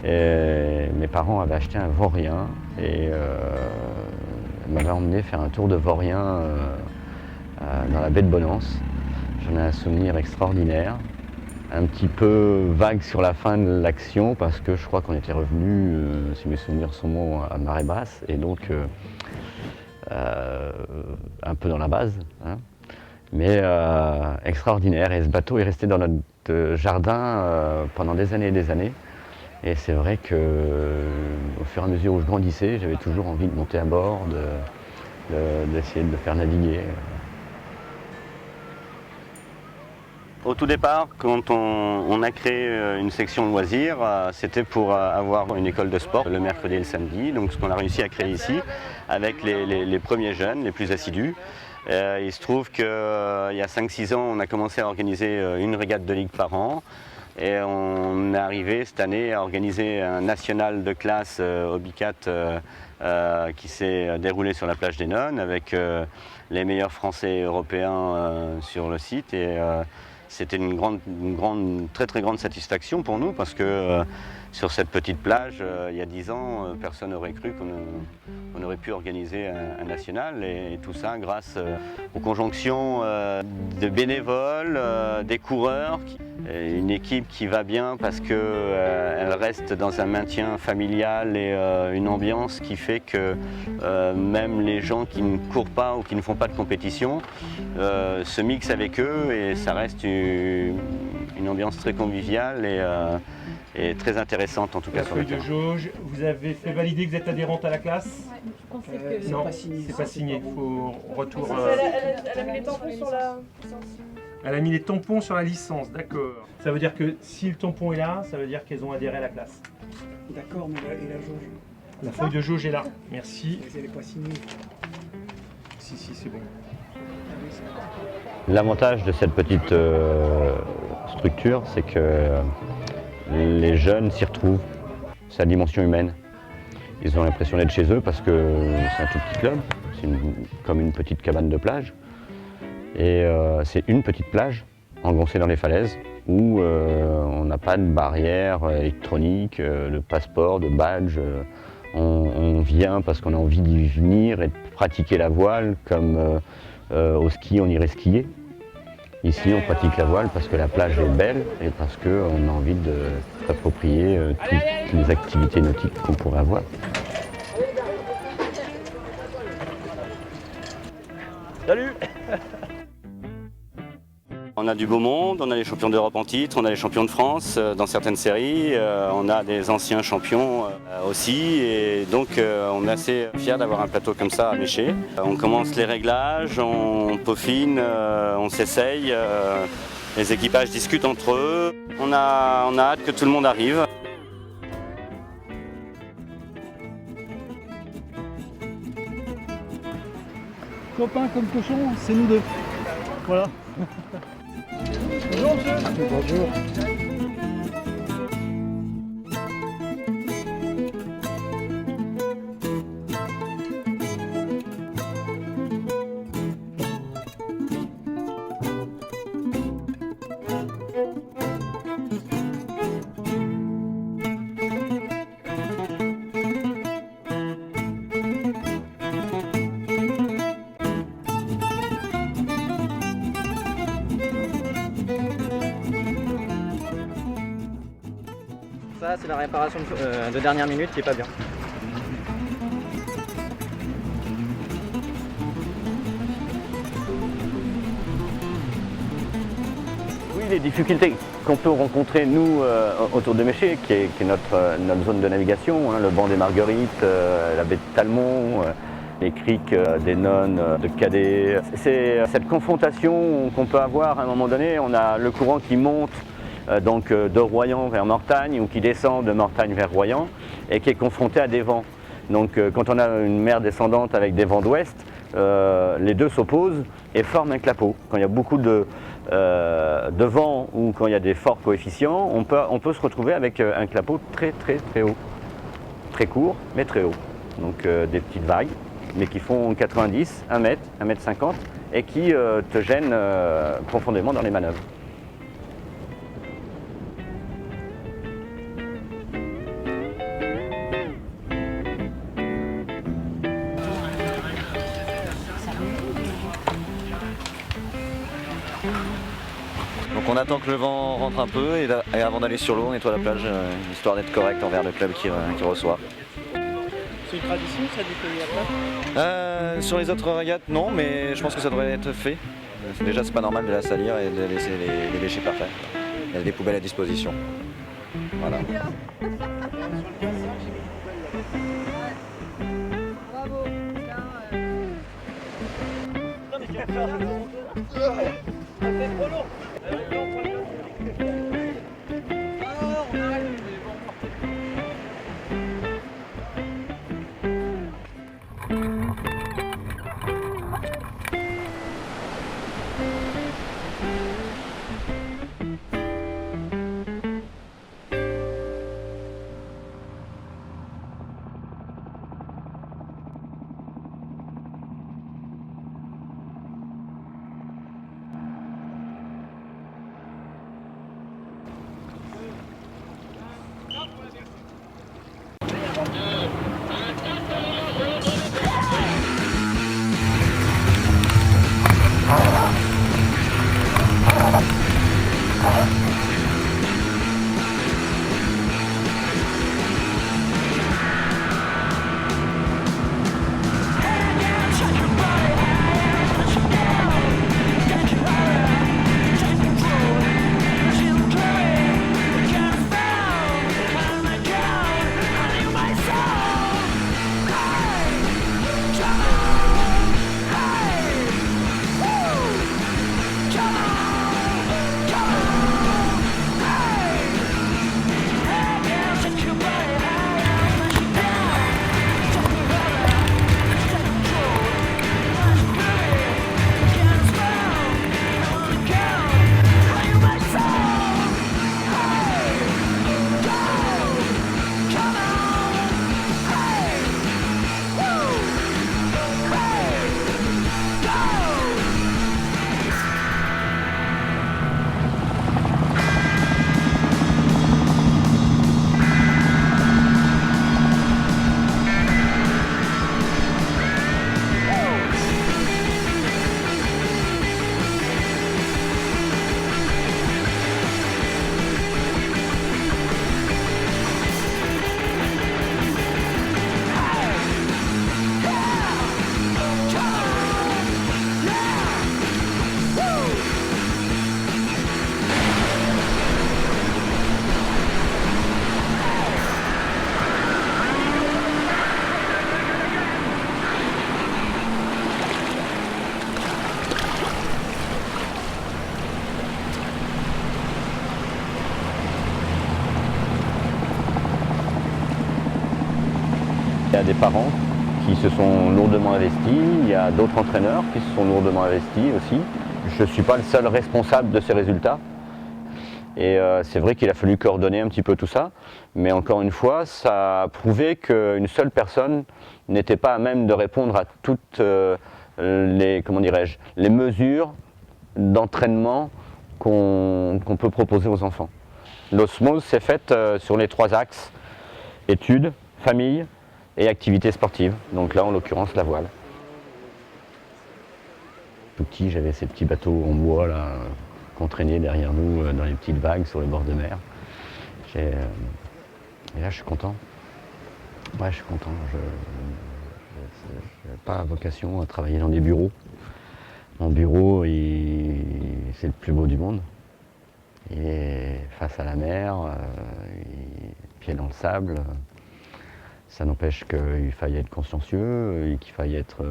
Et mes parents avaient acheté un vaurien et m'avaient emmené faire un tour de vaurien dans la baie de Bonance. J'en ai un souvenir extraordinaire, un petit peu vague sur la fin de l'action parce que je crois qu'on était revenu, si mes souvenirs sont bons, à marée basse et donc un peu dans la base. Hein. Mais extraordinaire. Et ce bateau est resté dans notre jardin pendant des années et des années. Et c'est vrai que au fur et à mesure où je grandissais, j'avais toujours envie de monter à bord, d'essayer de le faire naviguer. Au tout départ, quand on a créé une section loisirs, c'était pour avoir une école de sport le mercredi et le samedi. Donc ce qu'on a réussi à créer ici avec les premiers jeunes, les plus assidus. Il se trouve qu'il y a 5-6 ans, on a commencé à organiser une régate de ligue par an. Et on est arrivé cette année à organiser un national de classe Obicat qui s'est déroulé sur la plage des Nonnes avec les meilleurs Français et Européens sur le site. Et c'était une très très grande satisfaction pour nous parce que sur cette petite plage, il y a 10 ans, personne n'aurait cru qu'on aurait pu organiser un national et tout ça grâce aux conjonctions de bénévoles, des coureurs, une équipe qui va bien parce qu'elle reste dans un maintien familial et une ambiance qui fait que même les gens qui ne courent pas ou qui ne font pas de compétition se mixent avec eux et ça reste une ambiance très conviviale et très intéressante en tout cas La sur le feuille de terrain. jauge, vous avez fait valider que vous êtes adhérente à la classe? Non, c'est pas signé, il faut retour. Elle a mis les tampons sur la licence. Elle a mis les tampons sur la licence, d'accord. Ça veut dire que si le tampon est là, ça veut dire qu'elles ont adhéré à la classe. D'accord, mais et la jauge? La feuille de jauge est là, merci. Elle n'est pas signée. Si, c'est bon. L'avantage de cette petite structure, c'est que les jeunes s'y retrouvent. C'est la dimension humaine. Ils ont l'impression d'être chez eux parce que c'est un tout petit club, c'est comme une petite cabane de plage. Et c'est une petite plage engoncée dans les falaises où on n'a pas de barrière électronique, de passeport, de badge. On vient parce qu'on a envie d'y venir et de pratiquer la voile comme au ski on irait skier. Ici on pratique la voile parce que la plage est belle et parce qu'on a envie de s'approprier toutes les activités nautiques qu'on pourrait avoir. Salut! On a du beau monde, on a les champions d'Europe en titre, on a les champions de France dans certaines séries, on a des anciens champions aussi et donc on est assez fiers d'avoir un plateau comme ça à Méché. On commence les réglages, on peaufine, on s'essaye, les équipages discutent entre eux, on a hâte que tout le monde arrive. Copain comme cochon, c'est nous deux. Voilà. Bonjour monsieur. Bonjour. Ça, c'est la réparation de dernière minute qui est pas bien. Oui, les difficultés qu'on peut rencontrer, nous, autour de Méché, qui est notre zone de navigation, hein, le banc des Marguerites, la baie de Talmont, les criques des Nonnes, de Cadet. C'est cette confrontation qu'on peut avoir à un moment donné. On a le courant qui monte donc de Royan vers Mortagne ou qui descend de Mortagne vers Royan et qui est confronté à des vents. Donc quand on a une mer descendante avec des vents d'ouest, les deux s'opposent et forment un clapot. Quand il y a beaucoup de vent ou quand il y a des forts coefficients, on peut se retrouver avec un clapot très haut. Très court mais très haut. Donc des petites vagues mais qui font 90, 1 mètre, 1 mètre 50 et qui te gênent profondément dans les manœuvres. Donc on attend que le vent rentre un peu et avant d'aller sur l'eau, on nettoie la plage, histoire d'être correct envers le club qui reçoit. C'est une tradition ça du pays à plat? Sur les autres régates, non, mais je pense que ça devrait être fait. Déjà, c'est pas normal de la salir et de laisser les déchets par terre. Il y a des poubelles à disposition. Voilà. Il y a des parents qui se sont lourdement investis, il y a d'autres entraîneurs qui se sont lourdement investis aussi. Je ne suis pas le seul responsable de ces résultats. Et c'est vrai qu'il a fallu coordonner un petit peu tout ça. Mais encore une fois, ça a prouvé qu'une seule personne n'était pas à même de répondre à toutes les mesures d'entraînement qu'on peut proposer aux enfants. L'osmose s'est faite sur les 3 axes, études, famille et activités sportives. Donc là, en l'occurrence, la voile. Tout petit, j'avais ces petits bateaux en bois là, qu'on traînait derrière nous dans les petites vagues sur les bords de mer. Et là, je suis content. Ouais, je suis content. Je n'ai pas vocation à travailler dans des bureaux. Mon bureau, c'est le plus beau du monde. Il est face à la mer, pied dans le sable. Ça n'empêche qu'il faille être consciencieux et qu'il faille être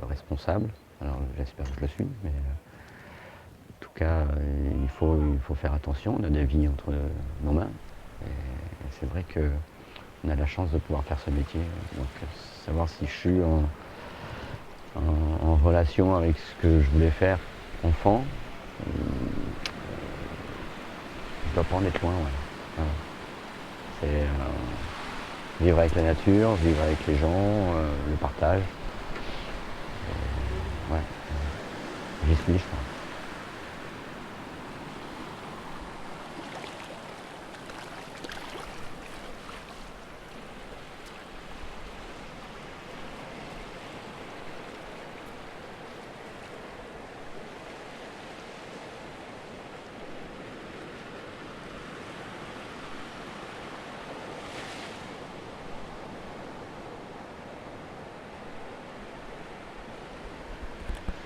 responsable. Alors j'espère que je le suis, mais en tout cas, il faut faire attention. On a des vies entre nos mains. Et c'est vrai qu'on a la chance de pouvoir faire ce métier. Donc savoir si je suis en relation avec ce que je voulais faire enfant, je dois pas en être loin. Ouais. C'est vivre avec la nature, vivre avec les gens, le partage. Ouais, j'y suis, je crois.